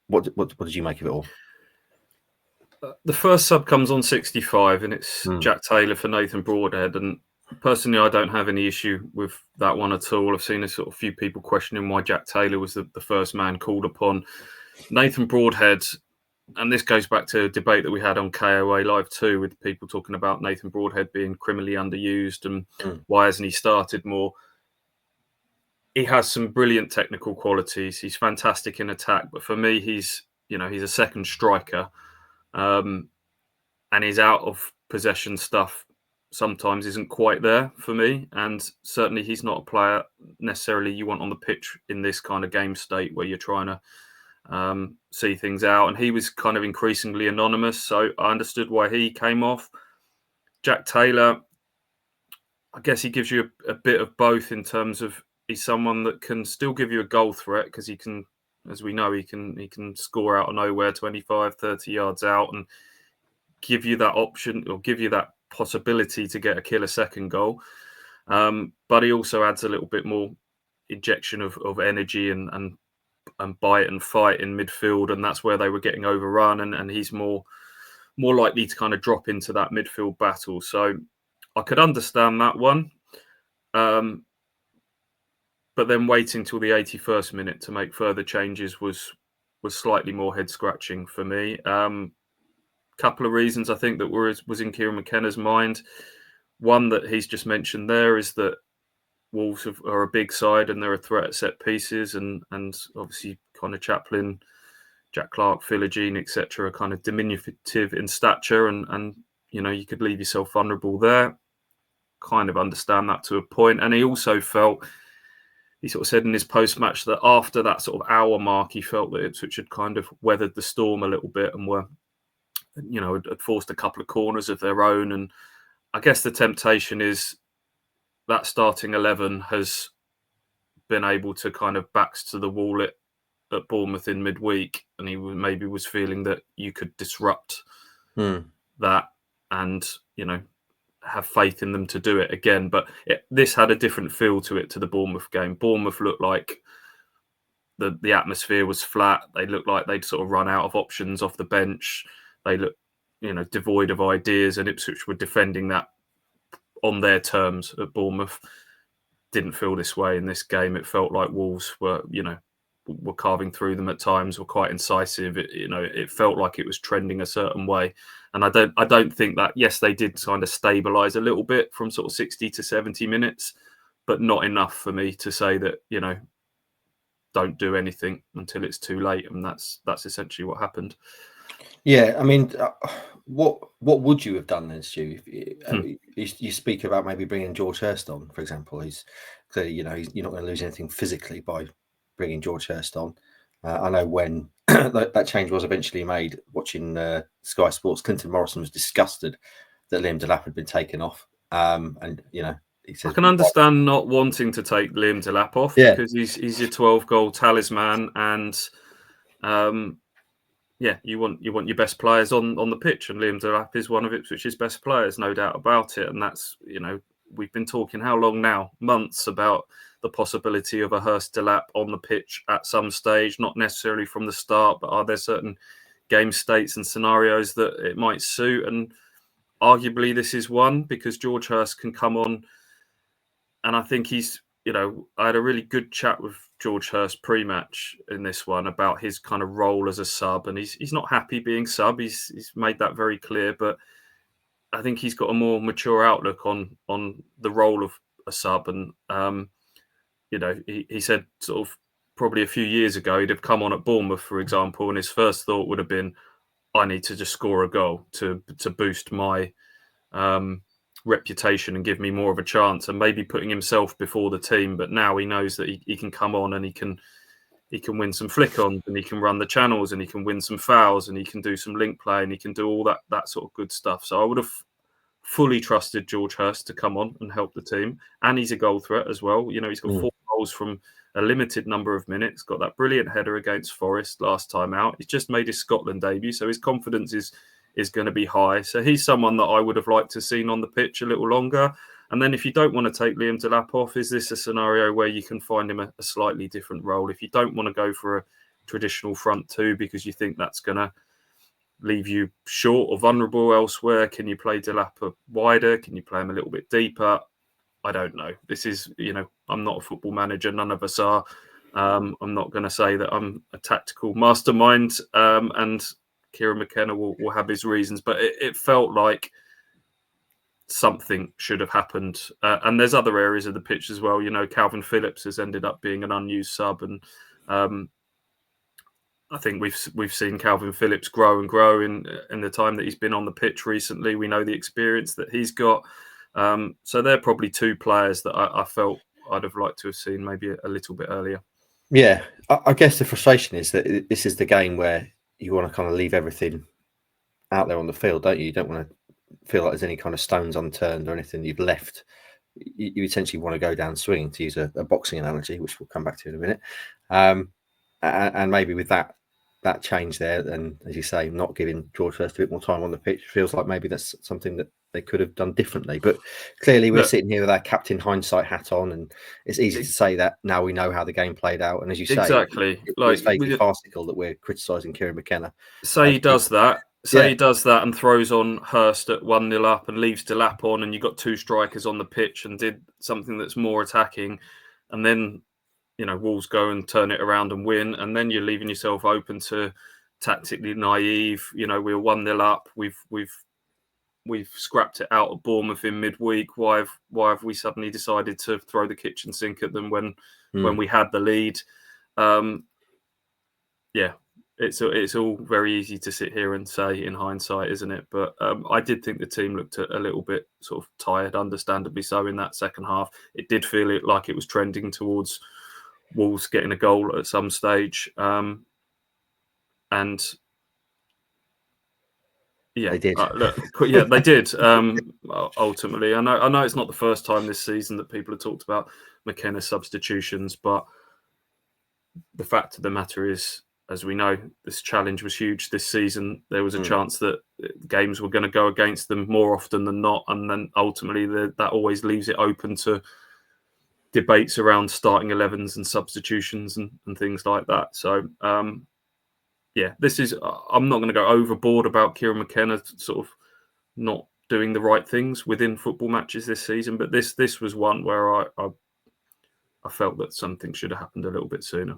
What did you make of it all? The first sub comes on 65, and it's Jack Taylor for Nathan Broadhead. And personally, I don't have any issue with that one at all. I've seen a sort of few people questioning why Jack Taylor was the first man called upon. Nathan Broadhead, and this goes back to a debate that we had on KOA Live 2 with people talking about Nathan Broadhead being criminally underused and why hasn't he started more. He has some brilliant technical qualities. He's fantastic in attack, but for me, he's a second striker. And his out of possession stuff sometimes isn't quite there for me. And certainly he's not a player necessarily you want on the pitch in this kind of game state where you're trying to see things out. And he was kind of increasingly anonymous. So I understood why he came off. Jack Taylor, I guess he gives you a bit of both in terms of he's someone that can still give you a goal threat because he can, as we know, he can score out of nowhere 25, 30 yards out and give you that option or give you that possibility to get a killer second goal. But he also adds a little bit more injection of energy and bite and fight in midfield. And that's where they were getting overrun. And he's more likely to kind of drop into that midfield battle. So I could understand that one. But then waiting till the 81st minute to make further changes was slightly more head scratching for me. Couple of reasons I think that was in Kieran McKenna's mind. One that he's just mentioned there is that Wolves are a big side and they're a threat at set pieces, and obviously Connor Chaplin, Jack Clark, Philogene, etc. are kind of diminutive in stature, and you could leave yourself vulnerable there. Kind of understand that to a point, and he also felt. He sort of said in his post-match that after that sort of hour mark, he felt that Ipswich had kind of weathered the storm a little bit and were, had forced a couple of corners of their own. And I guess the temptation is that starting 11 has been able to kind of backs to the wall at Bournemouth in midweek. And he maybe was feeling that you could disrupt that and, have faith in them to do it again. But this had a different feel to it to the Bournemouth game. Bournemouth looked like the atmosphere was flat. They looked like they'd sort of run out of options off the bench. They looked, devoid of ideas, and Ipswich were defending that on their terms at Bournemouth. Didn't feel this way in this game. It felt like Wolves were carving through them at times, were quite incisive. It felt like it was trending a certain way. And I don't think that, yes, they did kind of stabilise a little bit from sort of 60 to 70 minutes, but not enough for me to say that, don't do anything until it's too late. And that's essentially what happened. Yeah, I mean, what would you have done then, Stu? You speak about maybe bringing George Hurst on, for example. He's clearly, you're not going to lose anything physically by bringing George Hurst on. I know when that change was eventually made, watching Sky Sports, Clinton Morrison was disgusted that Liam Delap had been taken off. And, he says, I can understand not wanting to take Liam Delap off because he's your 12-goal talisman, and you want your best players on the pitch, and Liam Delap is one of Ipswich's best players, no doubt about it. And that's, we've been talking how long now? Months about the possibility of a Hurst Delap on the pitch at some stage, not necessarily from the start, but are there certain game states and scenarios that it might suit? And arguably this is one, because George Hurst can come on, and I think he's, I had a really good chat with George Hurst pre-match in this one about his kind of role as a sub, and he's not happy being sub. He's made that very clear, but I think he's got a more mature outlook on the role of a sub. And he said sort of probably a few years ago he'd have come on at Bournemouth, for example, and his first thought would have been, I need to just score a goal to boost my reputation and give me more of a chance, and maybe putting himself before the team. But now he knows that he can come on and he can win some flick-ons, and he can run the channels, and he can win some fouls, and he can do some link play, and he can do all that sort of good stuff. So I would have fully trusted George Hurst to come on and help the team. And he's a goal threat as well. He's got 4 goals from a limited number of minutes, got that brilliant header against Forest last time out. He's just made his Scotland debut, so his confidence is going to be high. So he's someone that I would have liked to have seen on the pitch a little longer. And then if you don't want to take Liam Delap off, is this a scenario where you can find him a slightly different role? If you don't want to go for traditional front two because you think that's going to leave you short or vulnerable elsewhere? Can you play Delap wider? Can you play him a little bit deeper? I don't know. This is, I'm not a football manager. None of us are. I'm not going to say that I'm a tactical mastermind, and Kieran McKenna will have his reasons, but it felt like something should have happened. And there's other areas of the pitch as well. Calvin Phillips has ended up being an unused sub, and I think we've seen Calvin Phillips grow and grow in the time that he's been on the pitch recently. We know the experience that he's got. So they're probably two players that I felt I'd have liked to have seen maybe a little bit earlier. Yeah, I guess the frustration is that this is the game where you want to kind of leave everything out there on the field, don't you? You don't want to feel like there's any kind of stones unturned or anything you've left. You essentially want to go down swinging, to use a boxing analogy, which we'll come back to in a minute. And maybe with that change there, and as you say, not giving George Hurst a bit more time on the pitch, feels like maybe that's something that they could have done differently. But clearly we're sitting here with our captain hindsight hat on, and it's easy to say that now we know how the game played out. And as you say, exactly, it's vaguely farcical that we're criticising Kieran McKenna. Say he does that. He does that and throws on Hurst at 1-0 up and leaves Delap on, and you've got two strikers on the pitch and did something that's more attacking, and then Wolves go and turn it around and win, and then you're leaving yourself open to tactically naive. We're 1-0 up. We've scrapped it out of Bournemouth in midweek. Why have we suddenly decided to throw the kitchen sink at them when we had the lead? It's all very easy to sit here and say in hindsight, isn't it? But I did think the team looked a little bit sort of tired, understandably so, in that second half. It did feel like it was trending towards Wolves getting a goal at some stage. And yeah, they did. They did. Ultimately, I know it's not the first time this season that people have talked about McKenna's substitutions, but the fact of the matter is, as we know, this challenge was huge this season. There was a chance that games were going to go against them more often than not, and then ultimately that always leaves it open to debates around starting 11s and substitutions and things like that. So this is, I'm not going to go overboard about Kieran McKenna sort of not doing the right things within football matches this season, but this was one where I felt that something should have happened a little bit sooner.